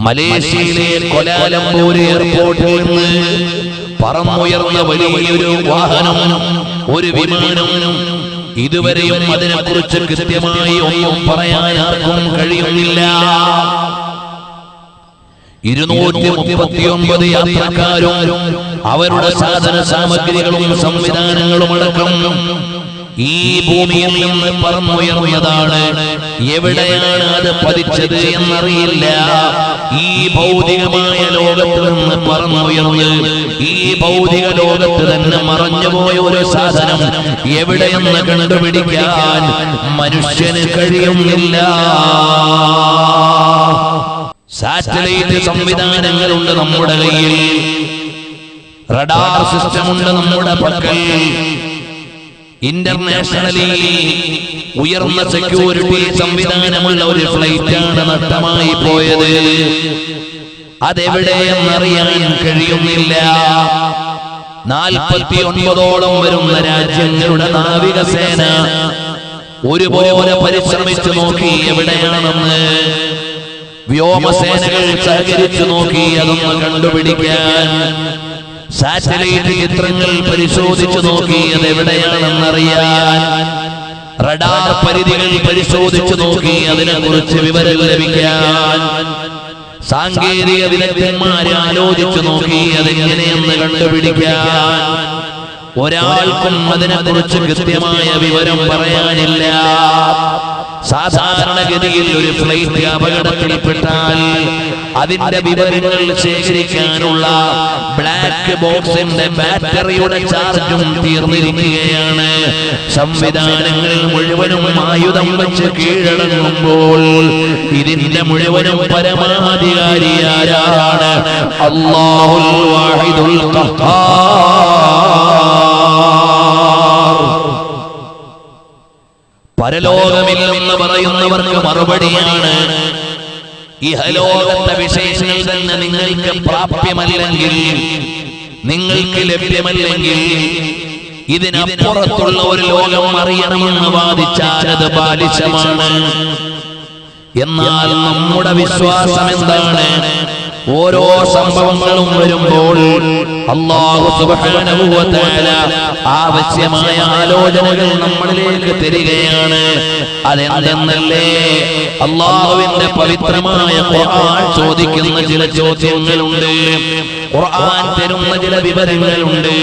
മലേഷ്യയിലെ കോലാലംപൂർ എയർപോർട്ടിൽ നിന്ന് പറന്നുയർന്ന വലിയൊരു വാഹനം, ഒരു വിമാനം. ഇതുവരെയും അതിനെക്കുറിച്ച് കൃത്യമായി ഒന്നും പറയാൻ ആർക്കും കഴിയുന്നില്ല. 239 യാത്രക്കാരും അവരുടെ സാധന സാമഗ്രികളും സംവിധാനങ്ങളും അടക്കം ഈ ഭൂമിയിൽ നിന്ന് പറന്നുയർന്നതാണ്. എവിടെയാണ് അത് പതിച്ചത് എന്നറിയില്ല. ഈ ഭൗതികമായ ലോകത്ത് നിന്ന് പറന്നുയർന്ന് ഈ ഭൗതിക ലോകത്ത് തന്നെ മറഞ്ഞുപോയ ഒരു സാധനം എവിടെയെന്ന് കണ്ടുപിടിക്കാൻ മനുഷ്യന് കഴിയുന്നില്ല. സാറ്റലൈറ്റ് സംവിധാനങ്ങളുണ്ട് നമ്മുടെ കയ്യിൽ, റഡാർ സിസ്റ്റം ഉണ്ട് നമ്മുടെ പക്കൽ. ഇന്റർനാഷണലി ഉയർന്ന സെക്യൂരിറ്റി സംവിധാനമുള്ള ഒരു ഫ്ലൈറ്റാണ് നഷ്ടമായി പോയത്. അതെവിടെയെന്നറിയാൻ കഴിയുന്നില്ല. 49ഓളം വരുന്ന രാജ്യങ്ങളുടെ നാവികസേന ഒരുപോലെ പരിശ്രമിച്ചു നോക്കി എവിടെയാണെന്ന്. വ്യോമസേനകൾ സഹകരിച്ചു നോക്കി അതൊന്ന് കണ്ടുപിടിക്കാൻ. സാറ്റലൈറ്റ് ചിത്രങ്ങൾ പരിശോധിച്ചു നോക്കി അതെവിടെയാണെന്നറിയാൻ. റഡാർ പരിധികൾ പരിശോധിച്ചു നോക്കി അതിനെക്കുറിച്ച് വിവരം ലഭിക്കാൻ. സാങ്കേതിക വിദഗ്ധന്മാരെ ആലോചിച്ചു നോക്കി അതെങ്ങനെയെന്ന് കണ്ടുപിടിക്കാൻ. ഒരാൾക്കും അതിനെക്കുറിച്ച് കൃത്യമായ വിവരം പറയാനില്ല. സാധാരണഗതിയിൽ ഒരു ഫ്ലൈറ്റ് അപകടത്തിൽപ്പെട്ടാൽ അതിന്റെ വിവരങ്ങൾ ശേഖരിക്കാനുള്ള ബ്ലാക്ക് ബോക്സിന്റെ ബാറ്ററിയുടെ ചാർജും തീർന്നിരിക്കുകയാണ്. സംവിധാനങ്ങൾ മുഴുവനും ആയുധം വെച്ച് കീഴടങ്ങുമ്പോൾ ഇതിന്റെ മുഴുവനും പരമാധികാരിയാരാണ്? അല്ലാഹുൽ വാഹിദുൽ ഖഹാർ. പരലോകമില്ലെന്ന് പറയുന്നവർക്ക് മറുപടിയാണ്, ഇഹലോകത്തെ വിശേഷങ്ങൾ തന്നെ നിങ്ങൾക്ക് പ്രാപ്യമല്ലെങ്കിൽ, നിങ്ങൾക്ക് ലഭ്യമല്ലെങ്കിൽ ഇതിനപ്പുറത്തുള്ള ഒരു ലോകം അറിയണമെന്ന് വാദിച്ചാൽ അത് ബാലിശമാണ്. എന്നാൽ നമ്മുടെ വിശ്വാസം എന്താണ്? ഓരോ സംഭവങ്ങളും വരുമ്പോൾ അല്ലാഹു സുബ്ഹാനഹു വ തആല ആവശ്യമായ ആലോചനകൾ നമ്മളിലേക്ക് തരികയാണ്. അതെന്തെന്നല്ലേ? അല്ലാഹുവിന്റെ പവിത്രമായ ഖുർആൻ ചോദിക്കുന്ന ചില ചോദ്യങ്ങളുണ്ട്, ഖുർആൻ തരുന്ന ചില വിവരങ്ങളുണ്ട്.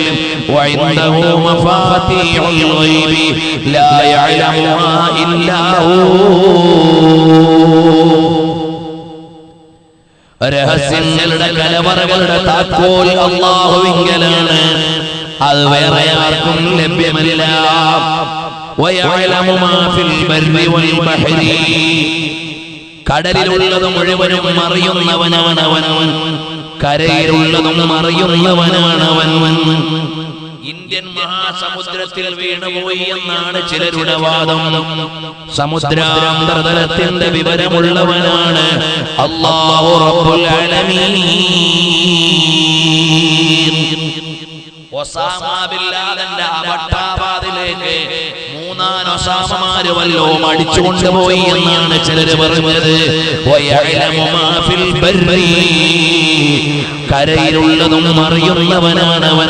വഇൻദഹു മഫാത്തിഹുൽ ഗൈബി ലാ യഅലമുഹാ ഇല്ലാ ഹു. രഹസ്യങ്ങളുടെ കലവറകളുടെ താക്കോൽ അല്ലാഹുവിങ്കലാണ്, അത് വേറെ ആർക്കും ലഭ്യമല്ല. വയഅലമു മാ ഫിൽ ബർരി വൽ ബഹരി. കടലിലുള്ളത് മുഴുവനും അറിയുന്നവനാണ് അവൻ, കരയിലുള്ളതും അറിയുന്നവനാണ് അവൻ. ഇന്ത്യൻ മഹാസമുദ്രത്തിൽ വീണുപോയി എന്നാണ് ചിലരുടെ വാദം. സമുദ്രാന്തർതലത്തിന്റെ വിവരമുള്ളവനാണ് അല്ലാഹു റബ്ബുൽ ആലമീൻ. ഒസാമ ബിൻ ലാദന്റെ അബട്ടാബാദിലേക്ക് 3 ഒസാമമാര് വല്ലോം അടിച്ചുകൊണ്ടുപോയി എന്നാണ് ചിലര് പറഞ്ഞത്. വയഅലമു മാ ഫിൽ ബർരി. കരയിലുള്ളതും അറിയുന്നവനാണ് അവൻ.